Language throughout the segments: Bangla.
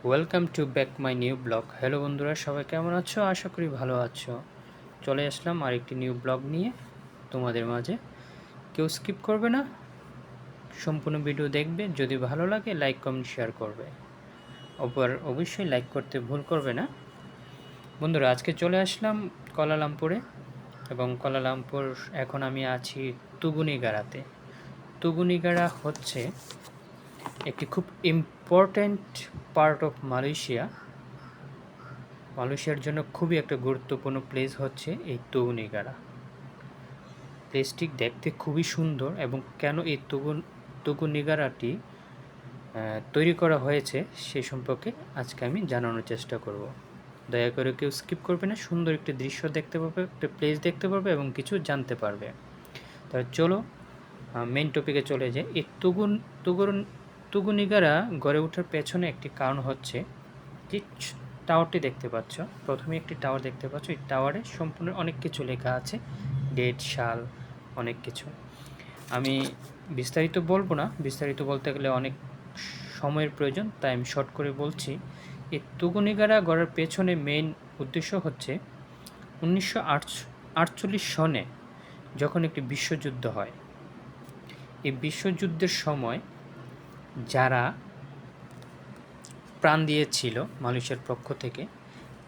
Welcome to back my new blog. Hello বন্ধুরা, সবাই কেমন আছো? আশা করি ভালো আছো। চলে আসলাম আরেকটি নিউ ব্লগ নিয়ে তোমাদের মাঝে। কেউ স্কিপ করবে না, সম্পূর্ণ ভিডিও দেখবে। যদি ভালো লাগে লাইক কমেন্ট শেয়ার করবে। অবশ্যই লাইক করতে ভুল করবে না। বন্ধুরা, আজকে চলে আসলাম কুয়ালালামপুরে, এবং কুয়ালালামপুর এখন আমি আছি তুগুনিগাড়াতে। তুগুনিগাড়া হচ্ছে একটি খুব ইম্পর্ট্যান্ট পার্ট অফ মালয়েশিয়ার জন্য খুবই একটা গুরুত্বপূর্ণ প্লেস হচ্ছে এই তুগুনিগাড়া। প্লেসটি দেখতে খুবই সুন্দর, এবং কেন এই তুগুনিগাড়াটি তৈরি করা হয়েছে সে সম্পর্কে আজকে আমি জানানোর চেষ্টা করব। দয়া করে কেউ স্কিপ করবে না, সুন্দর একটি দৃশ্য দেখতে পারবে, একটা প্লেস দেখতে পারবে এবং কিছু জানতে পারবে। তাহলে চলো মেইন টপিকে চলে যাই। এই তুগুনিগাড়া গড়ে ওঠার পেছনে একটি কারণ হচ্ছে যে টাওয়ারটি দেখতে পাচ্ছ। প্রথমে একটি টাওয়ার দেখতে পাচ্ছ, এই টাওয়ারে সম্পূর্ণ অনেক কিছু লেখা আছে, ডেট, সাল, অনেক কিছু। আমি বিস্তারিত বলবো না, বিস্তারিত বলতে গেলে অনেক সময়ের প্রয়োজন, তাই আমি শর্ট করে বলছি। এই তুগুনিগাড়া গড়ার পেছনে মেইন উদ্দেশ্য হচ্ছে 1948 সনে যখন একটি বিশ্বযুদ্ধ হয়। এই বিশ্বযুদ্ধের সময় যারা প্রাণ দিয়েছিল মালয়েশিয়ার পক্ষ থেকে,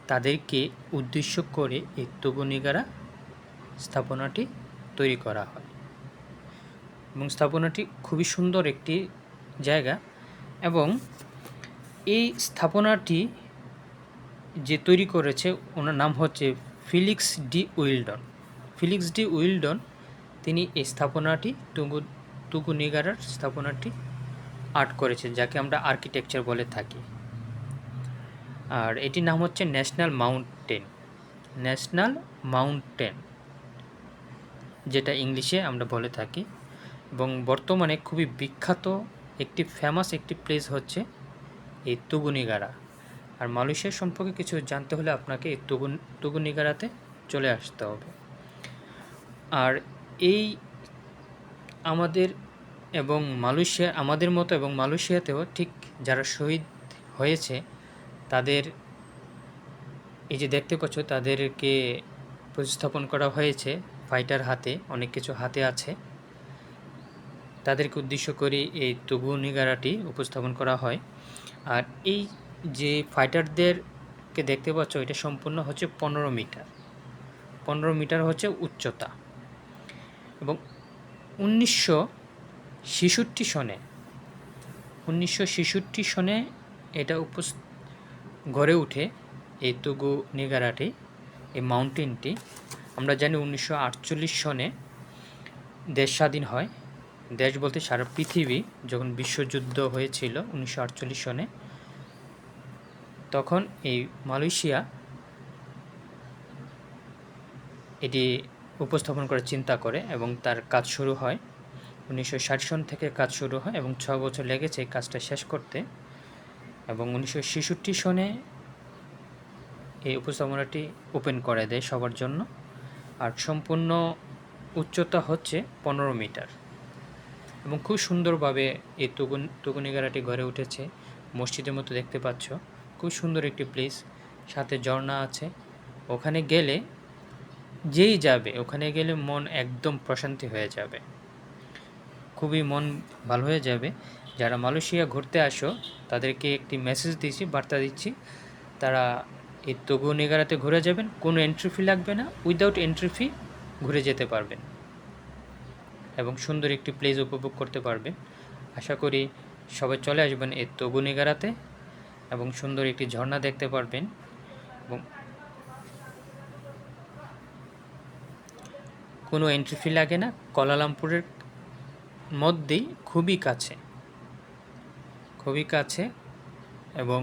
তাদেরকে উদ্দেশ্য করে এই তুগুনিগাড়া স্থাপনাটি তৈরি করা হয়। এবং স্থাপনাটি খুবই সুন্দর একটি জায়গা, এবং এই স্থাপনাটি যে তৈরি করেছে ওনার নাম হচ্ছে ফিলিক্স ডি উইলডন। ফিলিক্স ডি উইলডন তিনি এই স্থাপনাটি তুগুনিগাড়ার স্থাপনাটি আর্ট করেছে, যাকে আমরা আর্কিটেকচার বলে থাকি। আর এটির নাম হচ্ছে ন্যাশনাল মাউন্টেন, যেটা ইংলিশে আমরা বলে থাকি। এবং বর্তমানে খুবই বিখ্যাত একটি ফেমাস একটি প্লেস হচ্ছে এই তুগুনিগাড়া। আর মালয়েশিয়া সম্পর্কে কিছু জানতে হলে আপনাকে এই তুগুনিগাড়াতে চলে আসতে হবে। আর এই আমাদের মতো এবং মালয়েশিয়াতেও ঠিক যারা শহীদ হয়েছে তাদের এই যে দেখতে পাচ্ছ, তাদেরকে প্রতিস্থাপন করা হয়েছে ফাইটার হাতে, অনেক কিছু হাতে আছে। তাদেরকে উদ্দেশ্য করে এই তুগুনিগাড়াটি উপস্থাপন করা হয়। আর এই যে ফাইটারদেরকে দেখতে পাচ্ছ, এটা সম্পূর্ণ হচ্ছে 15 মিটার হচ্ছে উচ্চতা। এবং 1966 সনে এটা গড়ে উঠে এই তুগুনিগাড়াটি, এই মাউন্টেনটি। আমরা জানি 1948 সনে দেশ স্বাধীন হয়। দেশ বলতে সারা পৃথিবী, যখন বিশ্বযুদ্ধ হয়েছিল 1948 সনে, তখন এই মালয়েশিয়া এটি উপস্থাপন করার চিন্তা করে, এবং তার কাজ শুরু হয় 1960 সন থেকে। কাজ শুরু হয় এবং 6 বছর লেগেছে এই কাজটা শেষ করতে। এবং 1966 সনে এই উপস্থাপনাটি ওপেন করে দেয় সবার জন্য। আর সম্পূর্ণ উচ্চতা হচ্ছে 15 মিটার, এবং খুব সুন্দরভাবে এই তুগুনিগাড়াটি গড়ে উঠেছে। মসজিদের মতো দেখতে পাচ্ছ, খুব সুন্দর একটি প্লেস, সাথে ঝর্ণা আছে। ওখানে গেলে যেই যাবে, ওখানে গেলে মন একদম প্রশান্তি হয়ে যাবে, খুবই মন ভালো হয়ে যাবে। যারা মালয়েশিয়া ঘুরতে আসো তাদেরকে একটি মেসেজ দিচ্ছি, বার্তা দিচ্ছি, তারা এই তুগুনিগাড়াতে ঘুরে যাবেন। কোনো এন্ট্রি ফি লাগবে না, উইদাউট এন্ট্রি ফি ঘুরে যেতে পারবেন এবং সুন্দর একটি প্লেস উপভোগ করতে পারবেন। আশা করি সবাই চলে আসবেন এই তুগুনিগাড়াতে, এবং সুন্দর একটি ঝর্ণা দেখতে পারবেন। এবং কোনো এন্ট্রি ফি লাগে না, কুয়ালালামপুরের মধ্যেই খুবই কাছে। এবং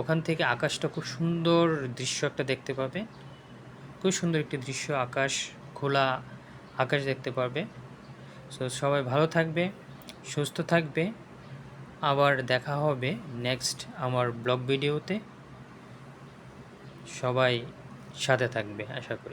ওখান থেকে আকাশটা খুব সুন্দর দৃশ্য একটা দেখতে পাবে, খুব সুন্দর একটি দৃশ্য, খোলা আকাশ দেখতে পারবে। সো সবাই ভালো থাকবে, সুস্থ থাকবে। আবার দেখা হবে নেক্সট আমার ব্লগ ভিডিওতে। সবাই সাথে থাকবে আশা করি।